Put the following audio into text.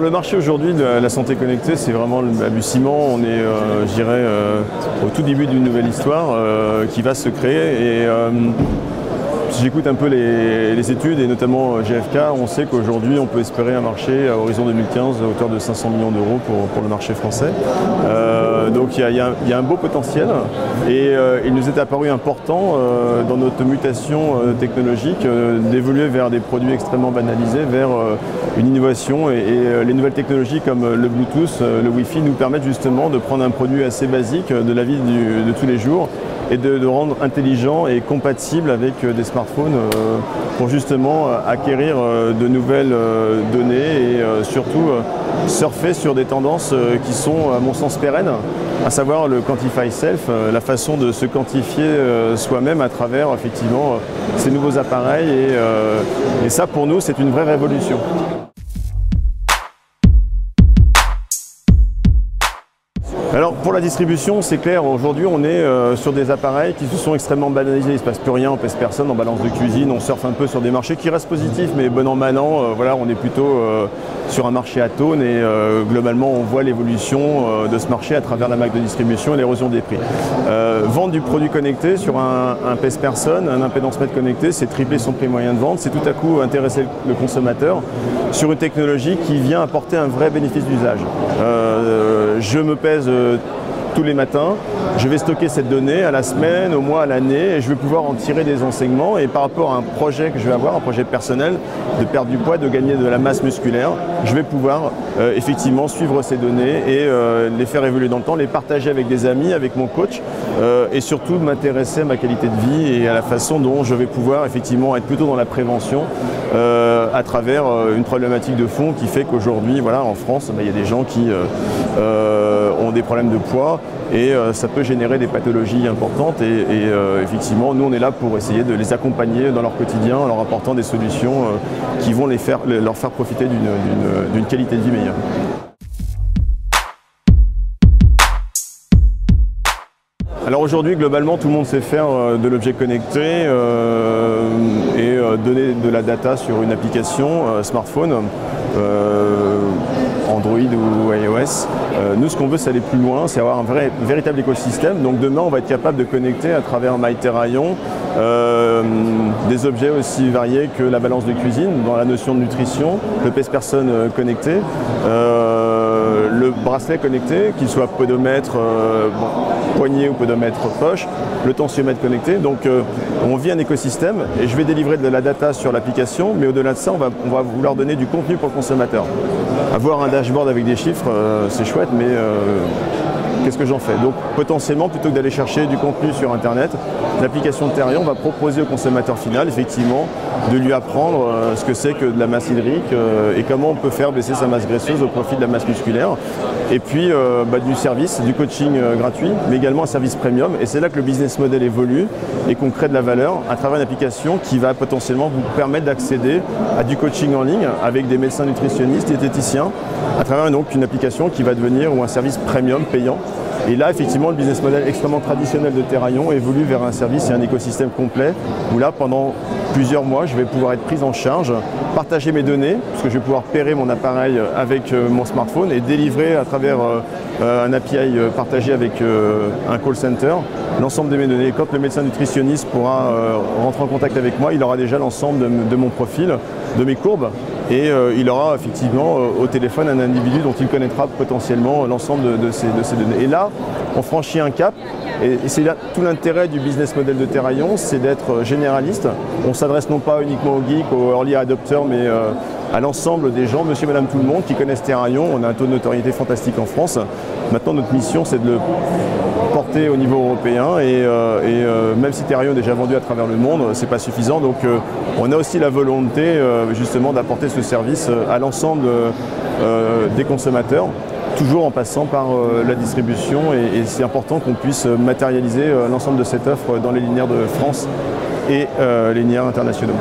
le marché aujourd'hui de la santé connectée, c'est vraiment le balbutiement. On est, je dirais, au tout début d'une nouvelle histoire qui va se créer. Et si j'écoute un peu les études, et notamment GfK, on sait qu'aujourd'hui, on peut espérer un marché à horizon 2015 à hauteur de 500 millions d'euros pour le marché français. Donc il y a un beau potentiel et il nous est apparu important dans notre mutation technologique d'évoluer vers des produits extrêmement banalisés, vers une innovation et les nouvelles technologies comme le Bluetooth, le Wi-Fi nous permettent justement de prendre un produit assez basique de la vie de tous les jours et de rendre intelligent et compatible avec des smartphones pour justement acquérir de nouvelles données et surtout surfer sur des tendances qui sont à mon sens pérennes, à savoir le Quantify Self, la façon de se quantifier soi-même à travers effectivement ces nouveaux appareils et ça pour nous c'est une vraie révolution. Alors pour la distribution, c'est clair, aujourd'hui on est sur des appareils qui se sont extrêmement banalisés, il ne se passe plus rien, on pèse personne en balance de cuisine, on surfe un peu sur des marchés qui restent positifs, mais bon an mal an, voilà, on est plutôt sur un marché atone et globalement on voit l'évolution de ce marché à travers la marque de distribution et l'érosion des prix. Vendre du produit connecté sur un pèse personne, un impédance mètre connecté, c'est tripler son prix moyen de vente, c'est tout à coup intéresser le consommateur sur une technologie qui vient apporter un vrai bénéfice d'usage. Je me pèse tous les matins, je vais stocker cette donnée à la semaine, au mois, à l'année et je vais pouvoir en tirer des enseignements et par rapport à un projet que je vais avoir, un projet personnel, de perdre du poids, de gagner de la masse musculaire, je vais pouvoir effectivement suivre ces données et les faire évoluer dans le temps, les partager avec des amis, avec mon coach et surtout m'intéresser à ma qualité de vie et à la façon dont je vais pouvoir effectivement être plutôt dans la prévention à travers une problématique de fond qui fait qu'aujourd'hui, voilà, en France, il y a des gens qui ont des problèmes de poids et ça peut générer des pathologies importantes et effectivement nous on est là pour essayer de les accompagner dans leur quotidien en leur apportant des solutions qui vont leur faire profiter d'une qualité de vie meilleure. Alors aujourd'hui, globalement, tout le monde sait faire de l'objet connecté et donner de la data sur une application smartphone, Android ou iOS. Nous, ce qu'on veut, c'est aller plus loin, c'est avoir un véritable écosystème. Donc demain, on va être capable de connecter à travers MyTerraillon des objets aussi variés que la balance de cuisine, dans la notion de nutrition, le pèse-personne connecté, le bracelet connecté, qu'il soit podomètre, poignet ou podomètre poche, le tensiomètre connecté. Donc on vit un écosystème et je vais délivrer de la data sur l'application, mais au-delà de ça, on va vouloir donner du contenu pour le consommateur. Avoir un dashboard avec des chiffres, c'est chouette, mais qu'est-ce que j'en fais? Donc potentiellement, plutôt que d'aller chercher du contenu sur Internet, l'application de Terraillon va proposer au consommateur final, effectivement, de lui apprendre ce que c'est que de la masse hydrique et comment on peut faire baisser sa masse graisseuse au profit de la masse musculaire. Et puis du service, du coaching gratuit, mais également un service premium. Et c'est là que le business model évolue et qu'on crée de la valeur à travers une application qui va potentiellement vous permettre d'accéder à du coaching en ligne avec des médecins nutritionnistes, diététiciens, à travers donc une application qui va devenir ou un service premium payant. Et là, effectivement, le business model extrêmement traditionnel de Terraillon évolue vers un service et un écosystème complet où là, pendant plusieurs mois, je vais pouvoir être pris en charge, partager mes données, parce que je vais pouvoir pairer mon appareil avec mon smartphone et délivrer à travers un API partagé avec un call center l'ensemble de mes données. Et quand le médecin nutritionniste pourra rentrer en contact avec moi, il aura déjà l'ensemble de mon profil, de mes courbes, et il aura effectivement au téléphone un individu dont il connaîtra potentiellement l'ensemble de ces données. Et là, on franchit un cap, et c'est là tout l'intérêt du business model de Terraillon, c'est d'être généraliste. On s'adresse non pas uniquement aux geeks, aux early adopters, mais à l'ensemble des gens, monsieur, madame, tout le monde qui connaissent Terraillon. On a un taux de notoriété fantastique en France. Maintenant, notre mission, c'est de le porter au niveau européen et même si Terraillon est déjà vendu à travers le monde, c'est pas suffisant. Donc on a aussi la volonté justement d'apporter ce service à l'ensemble des consommateurs, toujours en passant par la distribution et c'est important qu'on puisse matérialiser l'ensemble de cette offre dans les linéaires de France et les linéaires internationaux.